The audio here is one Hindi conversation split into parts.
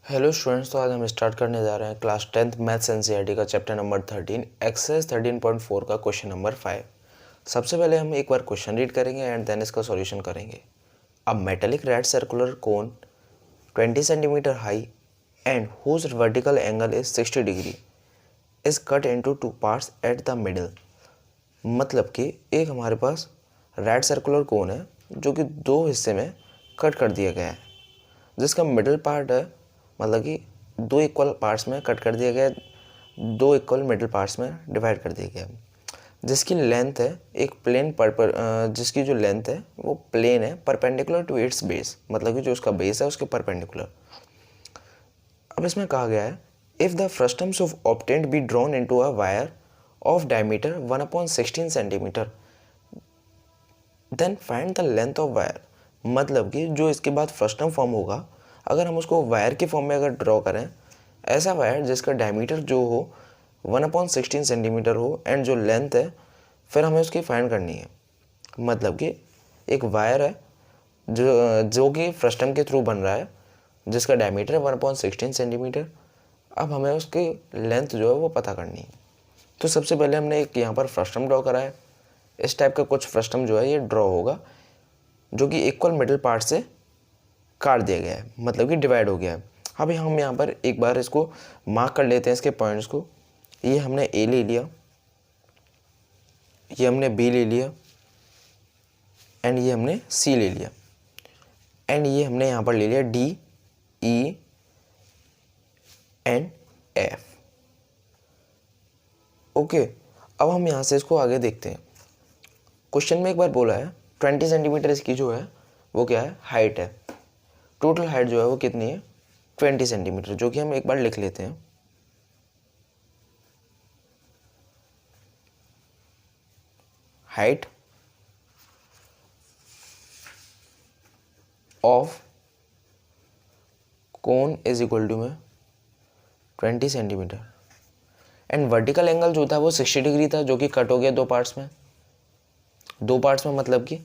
हेलो स्टूडेंट्स, तो आज हम स्टार्ट करने जा रहे हैं क्लास 10th मैथ्स एनसीईआरटी का चैप्टर नंबर 13 एक्सरसाइज 13.4 का क्वेश्चन नंबर 5। सबसे पहले हम एक बार क्वेश्चन रीड करेंगे एंड देन इसका सॉल्यूशन करेंगे। A metallic right circular cone 20 centimetre high and whose vertical angle is 60 degree is cut into two parts at the middle. मतलब कि एक हमारे पास रेड सर्कुलर कोन है जो कि दो हिस्से में कट कर दिया गया है, जिसका मिडल पार्ट है मतलब कि दो इक्वल पार्ट्स में कट कर दिया गया, दो इक्वल मिडल पार्ट्स में डिवाइड कर दिया गया, जिसकी लेंथ है एक प्लेन जिसकी जो लेंथ है वो प्लेन है परपेंडिकुलर टू इट्स बेस, मतलब कि जो उसका बेस है उसके परपेंडिकुलर। अब इसमें कहा गया है if the frustums of obtained be drawn into a wire of diameter 1/16 centimetre then find the length of wire. मतलब कि जो इसके बाद फ्रस्टम फॉर्म होगा, अगर हम उसको वायर के फॉर्म में अगर ड्रॉ करें, ऐसा वायर जिसका डायमीटर जो हो 1/16 सेंटीमीटर हो एंड जो लेंथ है फिर हमें उसकी फाइंड करनी है। मतलब कि एक वायर है जो कि फ्रस्टम के थ्रू बन रहा है, जिसका डायमीटर है 1/16 सेंटीमीटर। अब हमें उसकी लेंथ जो है वो पता करनी है। तो सबसे पहले हमने एक यहाँ पर फ्रस्टम ड्रॉ करा है। इस टाइप का कुछ फ्रस्टम जो है ये ड्रॉ होगा, जो कि इक्वल मिडल पार्ट से काट दिया गया है, मतलब कि डिवाइड हो गया है। अभी हम यहाँ पर एक बार इसको मार्क कर लेते हैं, इसके पॉइंट्स को। ये हमने ए ले लिया, ये हमने बी ले लिया एंड ये हमने सी ले लिया एंड ये हमने यहाँ पर ले लिया D, E and F. Okay, अब हम यहाँ से इसको आगे देखते हैं। क्वेश्चन में एक बार बोला है 20 सेंटीमीटर इसकी जो है वो क्या है, हाइट है। टोटल हाइट जो है वो कितनी है, 20 सेंटीमीटर, जो कि हम एक बार लिख लेते हैं। Height of cone is equal to में 20 सेंटीमीटर एंड वर्टिकल एंगल जो था वो 60 डिग्री था, जो कि कट हो गया दो पार्ट्स में। दो पार्ट्स में मतलब कि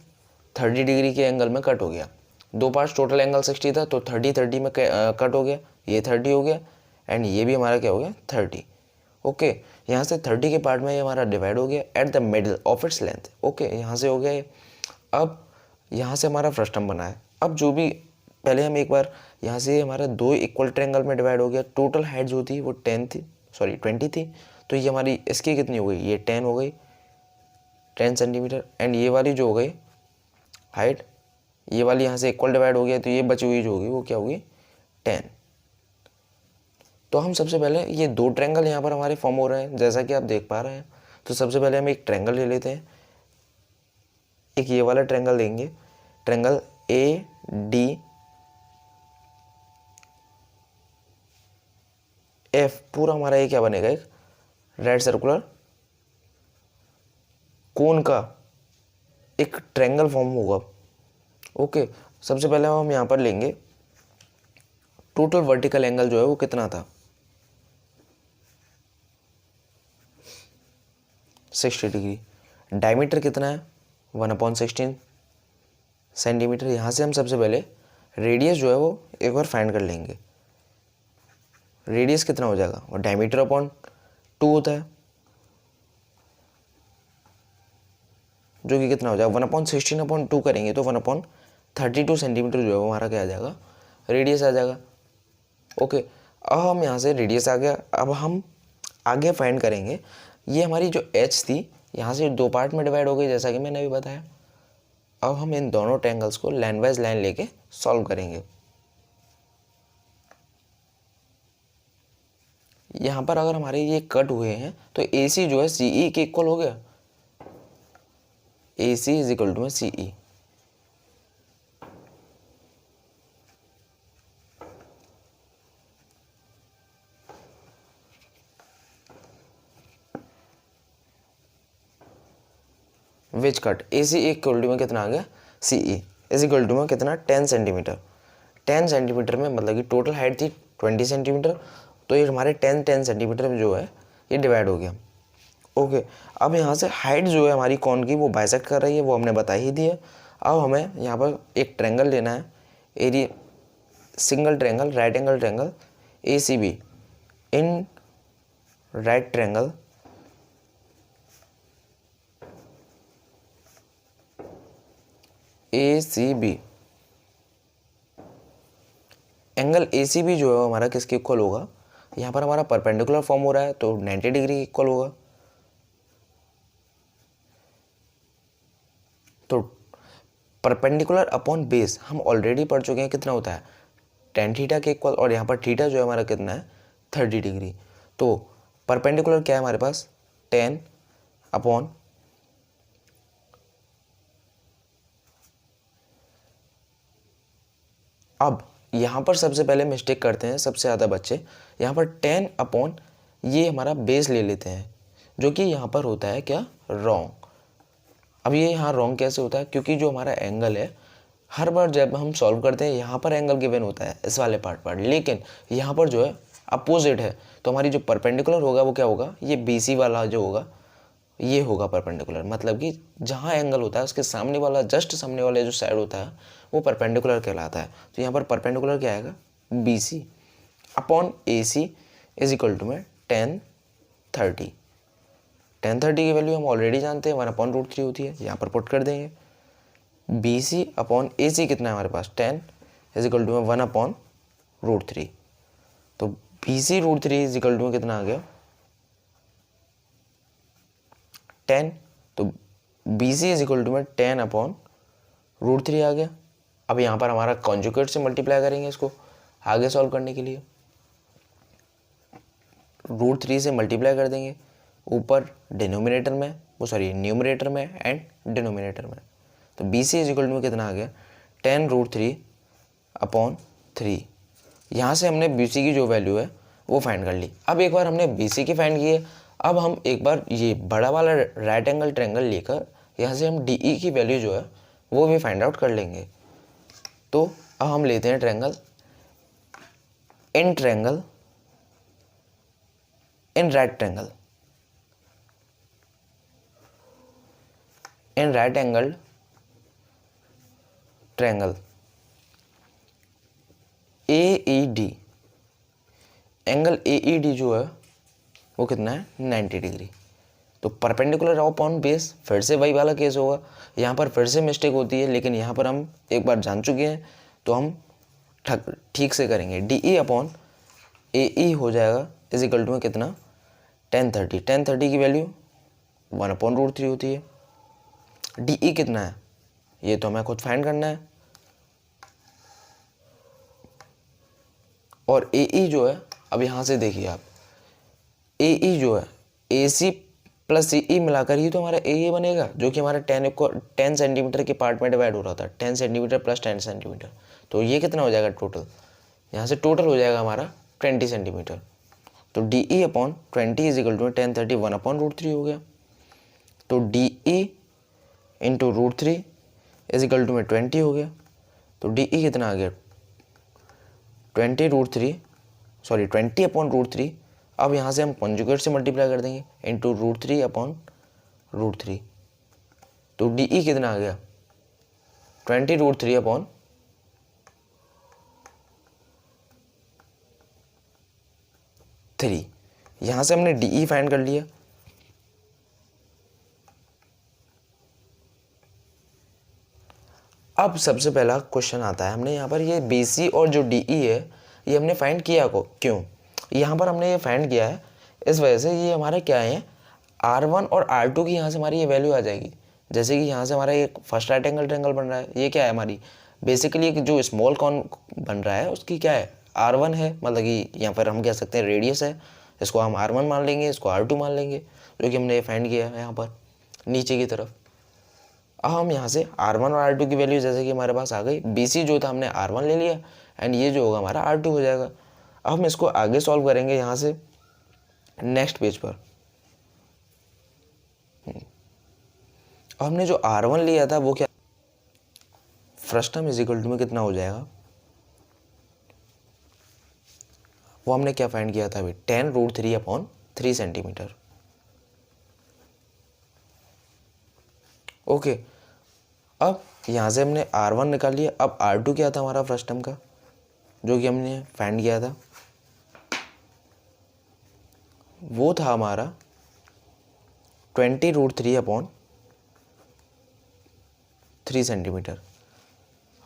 30 डिग्री के एंगल में कट हो गया। दो पार्ट्स टोटल एंगल 60 था, तो 30 में कट हो गया, ये 30 हो गया एंड ये भी हमारा क्या हो गया, 30। ओके, यहाँ से 30 के पार्ट में ये हमारा डिवाइड हो गया eight the middle of its length. Okay, यहाँ से हो गया ये। अब यहाँ से हमारा फ्रस्टम बना है। अब जो भी पहले हम एक बार यहाँ से हमारा दो इक्वल ट्रायंगल में डिवाइड हो गया। टोटल हाइट जो थी वो 20 थी, तो ये हमारी इसकी कितनी हो गई, ये 10 हो गई, 10 सेंटीमीटर। एंड ये वाली जो हो गई हाइट, ये वाली यहाँ से इक्वल डिवाइड हो गया, तो ये बची हुई जो होगी वो क्या होगी, 10। तो हम सबसे पहले ये दो ट्रायंगल यहाँ पर हमारे फॉर्म हो रहे हैं, जैसा कि आप देख पा रहे हैं। तो सबसे पहले हम एक ट्रायंगल ले लेते हैं। एक ये वाला ट्रायंगल लेंगे, ट्रायंगल ए डी एफ, पूरा हमारा ये क्या बनेगा, एक रेड सर्कुलर कोन का एक ट्रायंगल फॉर्म होगा। ओके, सबसे पहले हम यहाँ पर लेंगे टोटल वर्टिकल एंगल जो है वो कितना था, 60 डिग्री। डायमीटर कितना है, 1/16 सेंटीमीटर। यहाँ से हम सबसे पहले रेडियस जो है वो एक बार फाइंड कर लेंगे। रेडियस कितना हो जाएगा, और डायमीटर अपॉन 2 होता है, जो कि कितना हो जाएगा, 1/16/2 करेंगे तो 1/32 सेंटीमीटर जो है वो हमारा क्या आ जाएगा, रेडियस आ जाएगा। ओके, अब हम यहाँ से रेडियस आ गया। अब हम आगे फाइंड करेंगे, ये हमारी जो एच थी यहाँ से दो पार्ट में डिवाइड हो गई, जैसा कि मैंने अभी बताया। अब हम इन दोनों ट्रायंगल्स को लाइन वाइज लाइन लेके सॉल्व करेंगे। यहाँ पर अगर हमारे ये कट हुए हैं तो ए सी जो है सी ई के इक्वल हो गया, A C is equal to में C E. Which cut A C equal to में कितना आ गया, C E is equal to में कितना, 10 सेंटीमीटर। 10 सेंटीमीटर में मतलब कि टोटल हाइट थी 20 सेंटीमीटर, तो ये हमारे 10 सेंटीमीटर में जो है ये डिवाइड हो गया। ओके, अब यहाँ से हाइट जो है हमारी कौन की वो बाइसेक्ट कर रही है, वो हमने बता ही दिया। अब हमें यहाँ पर एक ट्रायंगल लेना है, area single triangle, right angle triangle, ACB in right triangle ACB, angle ACB जो है हमारा किसके इक्वल होगा, यहाँ पर हमारा परपेंडिकुलर फॉर्म हो रहा है तो 90 डिग्री इक्वल होगा। तो परपेंडिकुलर अपॉन बेस हम ऑलरेडी पढ़ चुके हैं कितना होता है, tan थीटा के इक्वल, और यहाँ पर थीटा जो है हमारा कितना है 30 डिग्री। तो परपेंडिकुलर क्या है हमारे पास, 10 अपॉन अब यहाँ पर सबसे पहले मिस्टेक करते हैं सबसे ज़्यादा बच्चे, यहाँ पर 10 अपॉन ये हमारा बेस ले लेते हैं, जो कि यहाँ पर होता है क्या, रॉन्ग। अब ये यहाँ रॉन्ग कैसे होता है, क्योंकि जो हमारा एंगल है हर बार जब हम सॉल्व करते हैं यहाँ पर एंगल गिवन होता है इस वाले पार्ट पर, लेकिन यहाँ पर जो है अपोजिट है। तो हमारी जो परपेंडिकुलर होगा वो क्या होगा, ये BC वाला जो होगा ये होगा परपेंडिकुलर, मतलब कि जहाँ एंगल होता है उसके सामने वाला, जस्ट सामने वाले जो साइड होता है वो परपेंडिकुलर कहलाता है। तो यहाँ पर परपेंडिकुलर क्या आएगा, BC upon AC is equal to में 1030। 1030 की वैल्यू हम ऑलरेडी जानते हैं 1/√3 होती है, यहाँ पर पुट कर देंगे। BC अपॉन AC कितना है हमारे पास, 10 इज इक्वल टू में 1/√3। तो BC√3 इज इक्वल टू में कितना आ गया, 10। तो BC इज इक्वल टू में 10/√3 आ गया। अब यहाँ पर हमारा कॉन्जुगेट से मल्टीप्लाई करेंगे इसको आगे सॉल्व करने के लिए, √3 से मल्टीप्लाई कर देंगे ऊपर डिनोमिनेटर में, वो सॉरी न्यूमरेटर में एंड डिनोमिनेटर में। तो BC इज इक्वल टू में कितना आ गया, 10√3/3। यहाँ से हमने BC की जो वैल्यू है वो फाइंड कर ली। अब एक बार हमने BC की फाइंड की है, अब हम एक बार ये बड़ा वाला राइट एंगल ट्रायंगल लेकर यहाँ से हम DE की वैल्यू जो है वो भी फाइंड आउट कर लेंगे। तो अब हम लेते हैं triangle in right angle triangle AED। Angle AED जो है वो कितना है, 90 डिग्री। तो परपेंडिकुलर अपॉन बेस फिर से वही वाला केस होगा, यहाँ पर फिर से मिस्टेक होती है, लेकिन यहाँ पर हम एक बार जान चुके हैं तो हम ठीक से करेंगे। DE अपॉन AE हो जाएगा इज इक्वल टू में कितना, 1030। 1030 की वैल्यू 1/√3 होती है। DE कितना है ये तो हमें खुद फाइंड करना है, और AE जो है, अब यहाँ से देखिए आप, AE जो है AC प्लस CE मिलाकर ही तो हमारा AE बनेगा, जो कि हमारा 10 सेंटीमीटर के पार्ट में डिवाइड हो रहा था, 10 सेंटीमीटर प्लस 10 सेंटीमीटर। तो ये कितना हो जाएगा टोटल, यहाँ से टोटल हो जाएगा हमारा 20 सेंटीमीटर। तो DE upon 20 is equal to 1030 1/√3 हो गया। तो DE into √3 is equal to में 20 हो गया। तो DE कितना आ गया, 20/√3। अब यहाँ से हम कॉन्जुगेट से मल्टीप्लाई कर देंगे इंटू √3/√3। तो DE कितना आ गया, 20√3/3। यहाँ से हमने DE फाइंड कर लिया। अब सबसे पहला क्वेश्चन आता है, हमने यहाँ पर ये BC और जो DE है ये हमने फाइंड किया क्यों, यहाँ पर हमने ये फाइंड किया है इस वजह से, ये हमारे क्या है R1 और R2 की यहाँ से हमारी ये वैल्यू आ जाएगी। जैसे कि यहाँ से हमारा एक फर्स्ट राइट एंगल ट्रायंगल बन रहा है, ये क्या है हमारी बेसिकली जो स्मॉल कॉन बन रहा है उसकी क्या है R1 है, मतलब कि यहाँ पर हम कह सकते हैं रेडियस है, इसको हम R1 मान लेंगे, इसको R2 मान लेंगे, जो कि हमने फाइंड किया है यहाँ पर नीचे की तरफ। अब हम यहाँ से R1 और R2 की वैल्यू जैसे कि हमारे पास आ गई, BC जो था हमने R1 ले लिया एंड ये जो होगा हमारा R2 हो जाएगा। अब हम इसको आगे सॉल्व करेंगे यहाँ से नेक्स्ट पेज पर। अब हमने जो R1 लिया था वो क्या, first term is equal to में कितना हो जाएगा, वो हमने क्या फाइंड किया था अभी, 10√3/3 सेंटीमीटर। ओके, अब यहाँ से हमने R1 निकाल लिया। अब R2 क्या था हमारा फर्स्ट टर्म का, जो कि हमने फाइंड किया था वो था हमारा 20√3/3 सेंटीमीटर।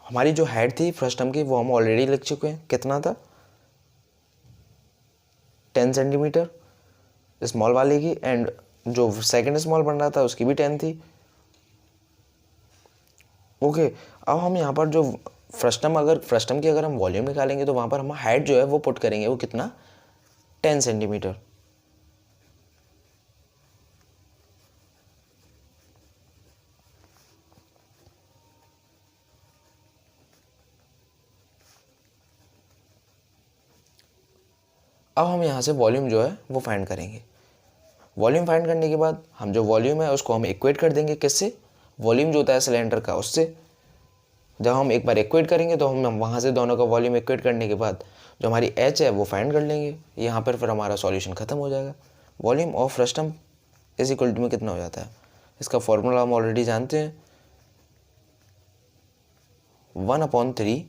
हमारी जो हाइट थी फ्रस्टम की वो हम ऑलरेडी लिख चुके हैं, कितना था 10 सेंटीमीटर स्मॉल वाले की, एंड जो सेकंड स्मॉल बन रहा था उसकी भी 10 थी। ओके, अब हम यहाँ पर जो फ्रस्टम की अगर हम वॉल्यूम निकालेंगे तो वहाँ पर हम हाइट जो है वो पुट करेंगे, वो कितना 10 सेंटीमीटर। अब हम यहाँ से वॉल्यूम जो है वो फाइंड करेंगे। वॉल्यूम फाइंड करने के बाद हम जो वॉल्यूम है उसको हम इक्वेट कर देंगे, किससे, वॉल्यूम जो होता है सिलेंडर का उससे। जब हम एक बार इक्वेट करेंगे तो हम वहाँ से दोनों का वॉल्यूम इक्वेट करने के बाद जो हमारी एच है वो फाइंड कर लेंगे। यहाँ पर फिर हमारा सॉल्यूशन खत्म हो जाएगा। Volume of frustum is equal to में कितना हो जाता है, इसका फॉर्मूला हम ऑलरेडी जानते हैं, 1/3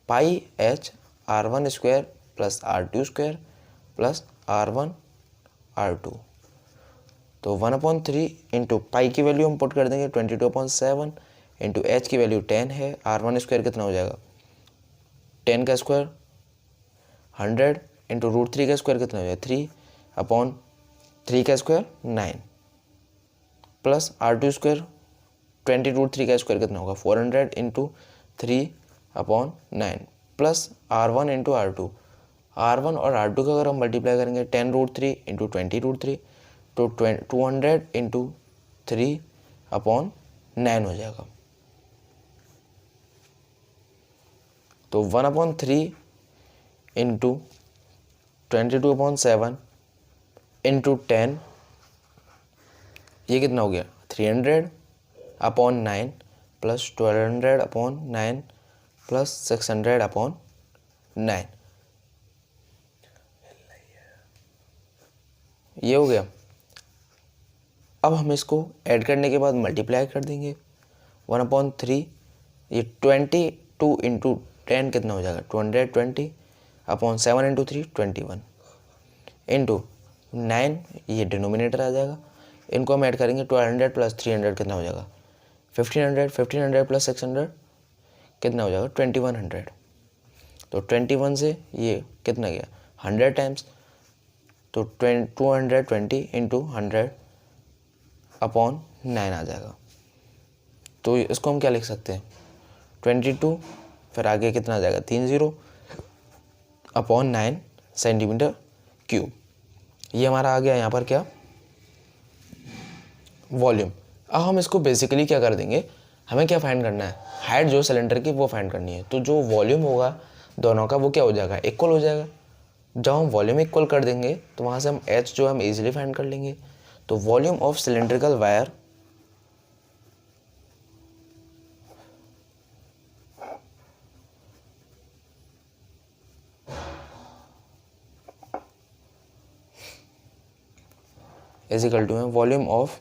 pi H R1 square plus R2 square plus R1 R2। तो 1/3 इंटू पाई की वैल्यू हम पुट कर देंगे 22/7 इंटू एच की वैल्यू 10 है। R1 स्क्वायर कितना हो जाएगा 10 का स्क्वायर 100 इंटू √3 का स्क्वायर कितना हो जाएगा 3/3 का स्क्वायर 9 प्लस R2 स्क्वायर 20√3 का स्क्वायर कितना होगा 400 into 3/9 plus R1 into R2। R1 और R2 का अगर हम मल्टीप्लाई करेंगे 10√3 इंटू 20√3 तो 200 इंटू 3/9 हो जाएगा। तो 1/3 इंटू 22/7 इंटू 10 ये कितना हो गया 300/9 प्लस 1200/9 प्लस 600/9 ये हो गया। अब हम इसको ऐड करने के बाद मल्टीप्लाई कर देंगे 1/3 ये 22 इंटू 10 कितना हो जाएगा 220/7 इंटू 3 21 इंटू 9 ये डिनोमिनेटर आ जाएगा। इनको हम ऐड करेंगे 1200 प्लस 300 कितना हो जाएगा 1500 प्लस 600 कितना हो जाएगा 2100। तो 21 से ये कितना गया 100 टाइम्स, तो 220 इंटू 100/9 आ जाएगा। तो इसको हम क्या लिख सकते हैं 22 फिर आगे कितना आ जाएगा 30/9 सेंटीमीटर क्यूब। ये हमारा आ गया यहाँ पर क्या वॉल्यूम। अब हम इसको बेसिकली क्या कर देंगे, हमें क्या फाइंड करना है हाइट जो सिलेंडर की वो फाइंड करनी है। तो जो वॉल्यूम होगा दोनों का वो क्या हो जाएगा इक्वल हो जाएगा। जब हम वॉल्यूम इक्वल कर देंगे तो वहाँ से हम एच जो हम इजीली फाइंड कर लेंगे। तो volume of cylindrical wire is equal to volume of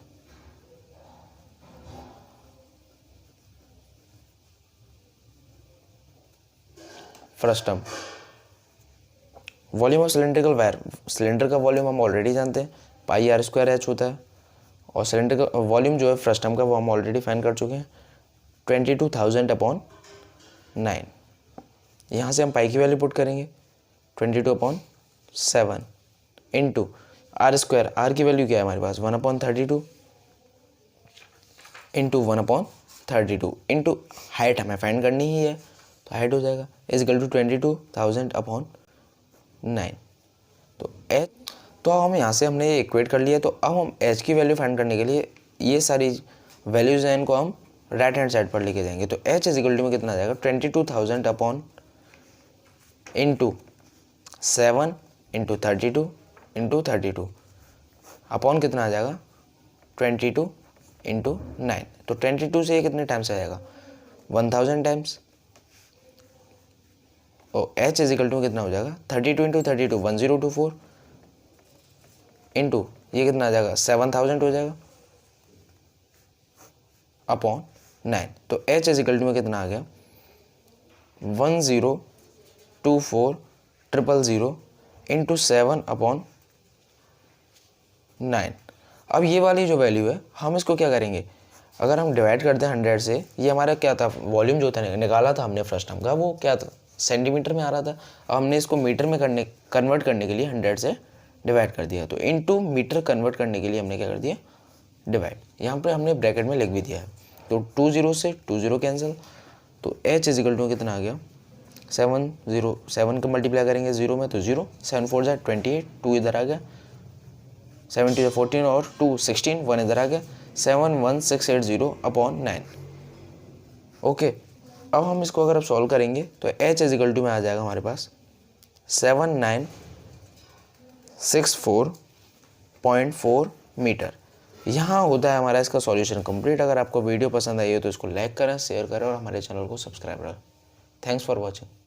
frustum. Volume of cylindrical wire, cylinder का वॉल्यूम हम ऑलरेडी जानते हैं पाई R स्क्वायर एच होता है, और सिलेंडर का वॉल्यूम जो है फ्रस्टम का वो हम ऑलरेडी फाइंड कर चुके हैं 22,000/9। यहाँ से हम पाई की वैल्यू पुट करेंगे 22/7 इंटू R स्क्वायर, R की वैल्यू क्या है हमारे पास 1/32 इंटू 1/32 इंटू हाइट हमें फाइंड करनी ही है तो हाइट हो जाएगा इज इक्वल टू 22,000/9। तो एच, तो अब हम यहाँ से हमने ये इक्वेट कर लिया। तो अब हम एच की वैल्यू फाइंड करने के लिए ये सारी वैल्यूज हैं इनको हम राइट हैंड साइड पर लेके जाएंगे। तो एच इज इक्वल टू में कितना आ जाएगा 22,000 इंटू 7 इंटू 32 इंटू 32 अपॉन कितना आ जाएगा 22 इंटू 9। तो 22 से ये कितने टाइम्स आ जाएगा 1000 टाइम्स। और एच इज इक्वल टू कितना हो जाएगा 32 इंटू 32 1024 इंटू ये कितना आ जाएगा 7000 हो जाएगा अपॉन 9। तो एच इज इक्वल टू में कितना आ गया 1024,000 इंटू 7/9 9। अब ये वाली जो वैल्यू है हम इसको क्या करेंगे, अगर हम डिवाइड करते हैं 100 से, ये हमारा क्या था, वॉल्यूम जो था निकाला था हमने फर्स्ट टर्म का, वो क्या था, सेंटीमीटर में आ रहा था। अब हमने इसको मीटर में कन्वर्ट करने के लिए 100 से डिवाइड कर दिया, तो इनटू मीटर कन्वर्ट करने के लिए हमने क्या कर दिया, डिवाइड। यहाँ पे हमने ब्रैकेट में लिख भी दिया है, तो 2 0 से 2 0 कैंसिल, तो h इजिकल टू कितना आ गया 7 0, 7 को मल्टीप्लाई करेंगे 0 में तो 0, 7 4 जा 28, 2 इधर आ गया, 70 14 और 2 16, 1 इधर आ गया, 71680 अपॉन 9। ओके, अब हम इसको अगर अब सॉल्व करेंगे तो h इजिकल टू में आ जाएगा हमारे पास 7964.4 मीटर। यहाँ होता है हमारा इसका सॉल्यूशन कंप्लीट। अगर आपको वीडियो पसंद आई हो तो इसको लाइक करें, शेयर करें और हमारे चैनल को सब्सक्राइब करें। Thanks for watching.